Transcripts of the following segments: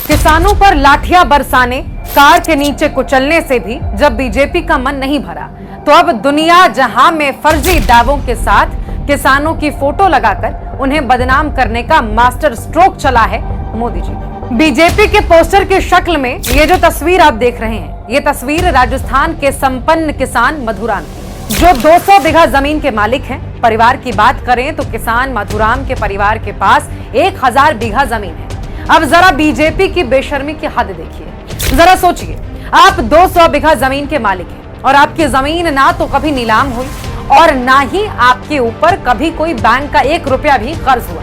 किसानों पर लाठियां बरसाने, कार के नीचे कुचलने से भी जब बीजेपी का मन नहीं भरा, तो अब दुनिया जहां में फर्जी दावों के साथ किसानों की फोटो लगाकर उन्हें बदनाम करने का मास्टर स्ट्रोक चला है मोदी जी। बीजेपी के पोस्टर की शक्ल में ये जो तस्वीर आप देख रहे हैं, ये तस्वीर राजस्थान के संपन्न किसान मधुराम की, जो 200 बीघा जमीन के मालिक हैं। परिवार की बात करें तो किसान मधुराम के परिवार के पास 1000 बीघा जमीन है। अब जरा बीजेपी की बेशर्मी की हद देखिए। जरा सोचिए, आप 200 बीघा जमीन के मालिक हैं और आपकी जमीन ना तो कभी नीलाम हुई और ना ही आपके ऊपर कभी कोई बैंक का 1 रुपया भी कर्ज हुआ,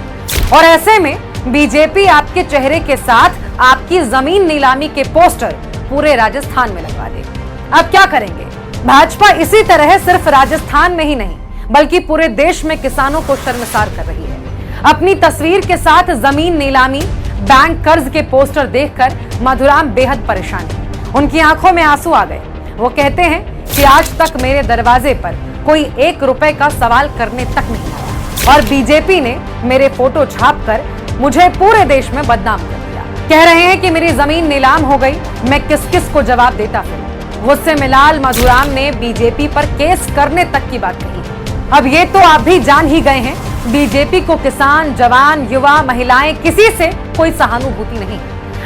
और ऐसे में बीजेपी आपके चेहरे के साथ आपकी जमीन नीलामी के पोस्टर पूरे राजस्थान में लगवा दे। अब क्या करेंगे? भाजपा इसी तरह सिर्फ राजस्थान में ही नहीं बल्कि पूरे देश में किसानों को शर्मसार कर रही है। अपनी तस्वीर के साथ जमीन नीलामी, बैंक कर्ज के पोस्टर देखकर मधुराम बेहद परेशान है। उनकी आंखों में आंसू आ गए। वो कहते हैं कि आज तक मेरे दरवाजे पर कोई 1 रुपए का सवाल करने तक नहीं आया, और बीजेपी ने मेरे फोटो छापकर मुझे पूरे देश में बदनाम कर दिया। कह रहे हैं कि मेरी जमीन नीलाम हो गई, मैं किस किस को जवाब देता फिरूं। गुस्से में लाल मधुराम ने बीजेपी पर केस करने तक की बात कही। अब ये तो आप भी जान ही गए हैं, बीजेपी को किसान, जवान, युवा, महिलाएं, किसी से कोई सहानुभूति नहीं।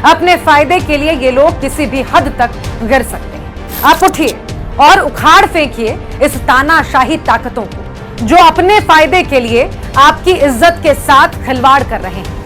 अपने फायदे के लिए ये लोग किसी भी हद तक गिर सकते हैं। आप उठिए और उखाड़ फेंकिए इस तानाशाही ताकतों को, जो अपने फायदे के लिए आपकी इज्जत के साथ खिलवाड़ कर रहे हैं।